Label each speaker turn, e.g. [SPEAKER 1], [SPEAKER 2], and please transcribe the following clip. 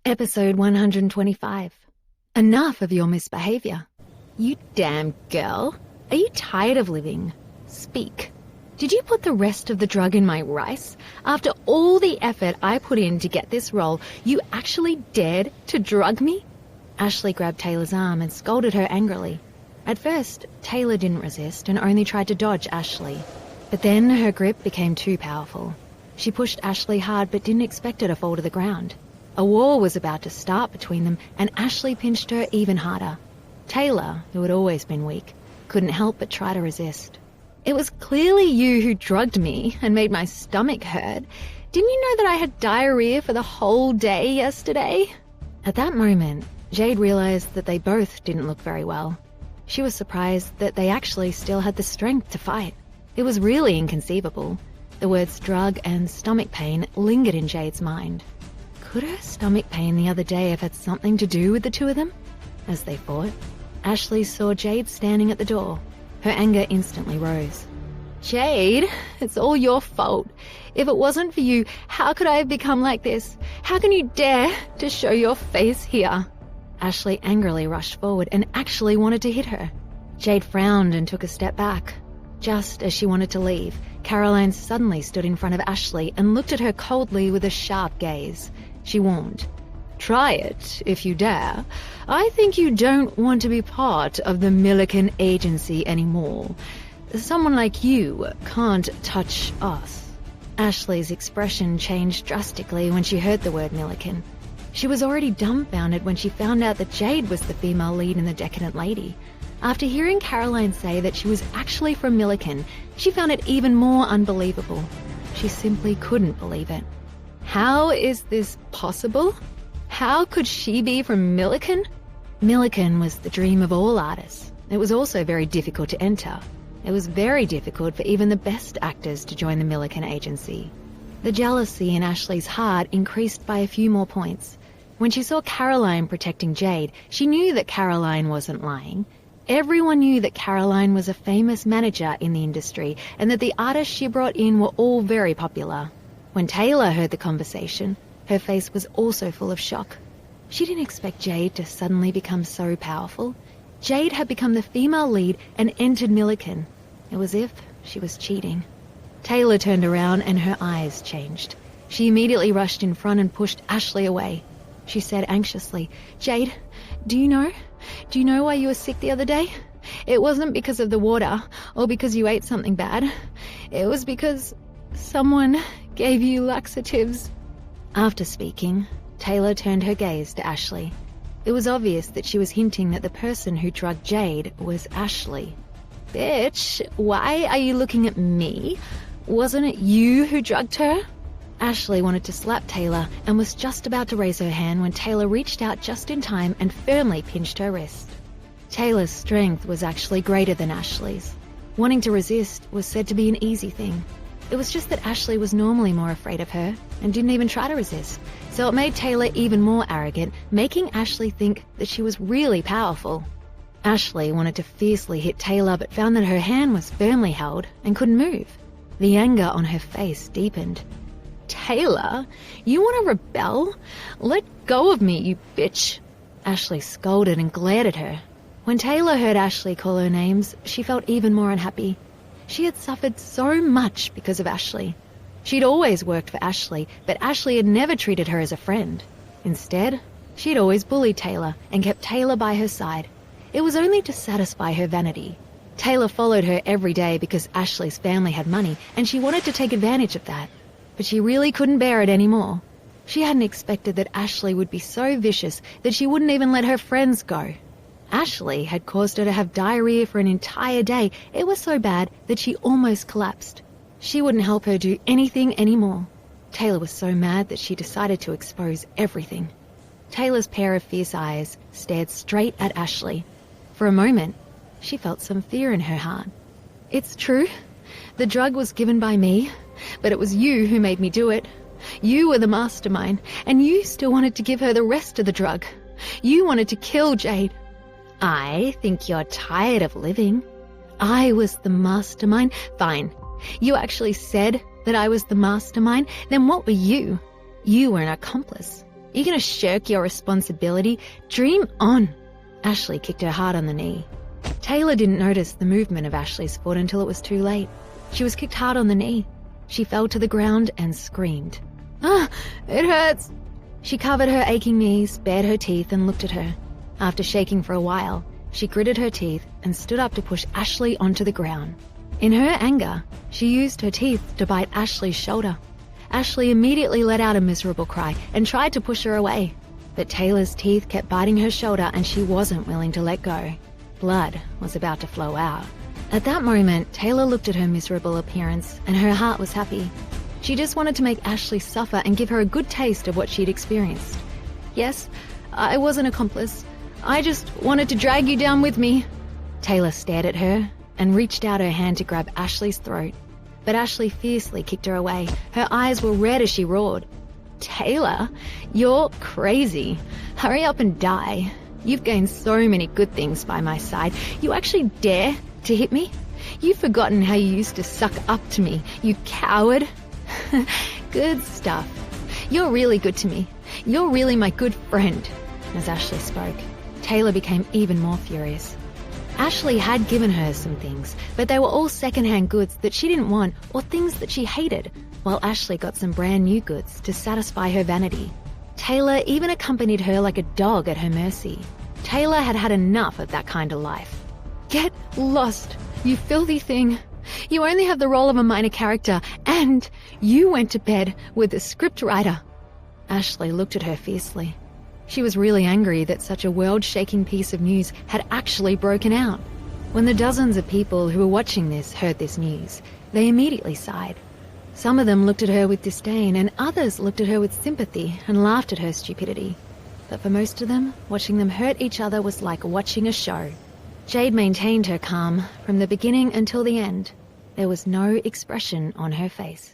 [SPEAKER 1] Episode 125. Enough of your misbehavior. You damn girl. Are you tired of living? Speak. Did you put the rest of the drug in my rice? After all the effort I put in to get this role, you actually dared to drug me? Ashley grabbed Taylor's arm and scolded her angrily. At first, Taylor didn't resist and only tried to dodge Ashley. But then her grip became too powerful. She pushed Ashley hard but didn't expect her to fall to the ground. A war was about to start between them, and Ashley pinched her even harder. Taylor, who had always been weak, couldn't help but try to resist. It was clearly you who drugged me and made my stomach hurt. Didn't you know that I had diarrhea for the whole day yesterday? At that moment, Jade realized that they both didn't look very well. She was surprised that they actually still had the strength to fight. It was really inconceivable. The words drug and stomach pain lingered in Jade's mind. Could her stomach pain the other day have had something to do with the two of them? As they fought, Ashley saw Jade standing at the door. Her anger instantly rose. Jade, it's all your fault. If it wasn't for you, how could I have become like this? How can you dare to show your face here? Ashley angrily rushed forward and actually wanted to hit her. Jade frowned and took a step back. Just as she wanted to leave, Caroline suddenly stood in front of Ashley and looked at her coldly with a sharp gaze. She warned, "Try it, if you dare. I think you don't want to be part of the Milliken agency anymore. Someone like you can't touch us." Ashley's expression changed drastically when she heard the word Milliken. She was already dumbfounded when she found out that Jade was the female lead in The Decadent Lady. After hearing Caroline say that she was actually from Milliken, she found it even more unbelievable. She simply couldn't believe it. How is this possible? How could she be from Milliken? Milliken was the dream of all artists. It was also very difficult to enter. It was very difficult for even the best actors to join the Milliken agency. The jealousy in Ashley's heart increased by a few more points. When she saw Caroline protecting Jade, she knew that Caroline wasn't lying. Everyone knew that Caroline was a famous manager in the industry and that the artists she brought in were all very popular. When Taylor heard the conversation, her face was also full of shock. She didn't expect Jade to suddenly become so powerful. Jade had become the female lead and entered Milliken. It was as if she was cheating. Taylor turned around and her eyes changed. She immediately rushed in front and pushed Ashley away. She said anxiously, "Jade, do you know why you were sick the other day? It wasn't because of the water or because you ate something bad. It was because someone gave you laxatives." After speaking, Taylor turned her gaze to Ashley. It was obvious that she was hinting that the person who drugged Jade was Ashley. "Bitch, why are you looking at me? Wasn't it you who drugged her?" Ashley wanted to slap Taylor and was just about to raise her hand when Taylor reached out just in time and firmly pinched her wrist. Taylor's strength was actually greater than Ashley's. Wanting to resist was said to be an easy thing. It was just that Ashley was normally more afraid of her and didn't even try to resist, so it made Taylor even more arrogant, making Ashley think that she was really powerful. Ashley wanted to fiercely hit Taylor but found that her hand was firmly held and couldn't move. The anger on her face deepened. "Taylor, you want to rebel? Let go of me, you bitch." Ashley scolded and glared at her. When Taylor heard Ashley call her names, she felt even more unhappy. She had suffered so much because of Ashley. She'd always worked for Ashley, but Ashley had never treated her as a friend. Instead, she'd always bullied Taylor and kept Taylor by her side. It was only to satisfy her vanity. Taylor followed her every day because Ashley's family had money and she wanted to take advantage of that. But she really couldn't bear it anymore. She hadn't expected that Ashley would be so vicious that she wouldn't even let her friends go. Ashley had caused her to have diarrhea for an entire day. It was so bad that she almost collapsed. She wouldn't help her do anything anymore. Taylor was so mad that she decided to expose everything. Taylor's pair of fierce eyes stared straight at Ashley. For a moment, she felt some fear in her heart. "It's true. The drug was given by me, but it was you who made me do it. You were the mastermind, and you still wanted to give her the rest of the drug. You wanted to kill Jade. I think you're tired of living. I was the mastermind. Fine. You actually said that I was the mastermind. Then what were you? You were an accomplice. You gonna shirk your responsibility? Dream on. Ashley kicked her hard on the knee. Taylor didn't notice the movement of Ashley's foot until it was too late. She was kicked hard on the knee. She fell to the ground and screamed. Ah, it hurts. She covered her aching knees, bared her teeth, and looked at her. After shaking for a while, she gritted her teeth and stood up to push Ashley onto the ground. In her anger, she used her teeth to bite Ashley's shoulder. Ashley immediately let out a miserable cry and tried to push her away. But Taylor's teeth kept biting her shoulder and she wasn't willing to let go. Blood was about to flow out. At that moment, Taylor looked at her miserable appearance and her heart was happy. She just wanted to make Ashley suffer and give her a good taste of what she'd experienced. Yes, I was an accomplice. I just wanted to drag you down with me. Taylor stared at her and reached out her hand to grab Ashley's throat. But Ashley fiercely kicked her away. Her eyes were red as she roared. Taylor, you're crazy. Hurry up and die. You've gained so many good things by my side. You actually dare to hit me? You've forgotten how you used to suck up to me, you coward. Good stuff. You're really good to me. You're really my good friend. As Ashley spoke, Taylor became even more furious. Ashley had given her some things, but they were all secondhand goods that she didn't want or things that she hated, while Ashley got some brand new goods to satisfy her vanity. Taylor even accompanied her like a dog at her mercy. Taylor had had enough of that kind of life. Get lost, you filthy thing. You only have the role of a minor character, and you went to bed with the scriptwriter. Ashley looked at her fiercely. She was really angry that such a world-shaking piece of news had actually broken out. When the dozens of people who were watching this heard this news, they immediately sighed. Some of them looked at her with disdain, and others looked at her with sympathy and laughed at her stupidity. But for most of them, watching them hurt each other was like watching a show. Jade maintained her calm from the beginning until the end. There was no expression on her face.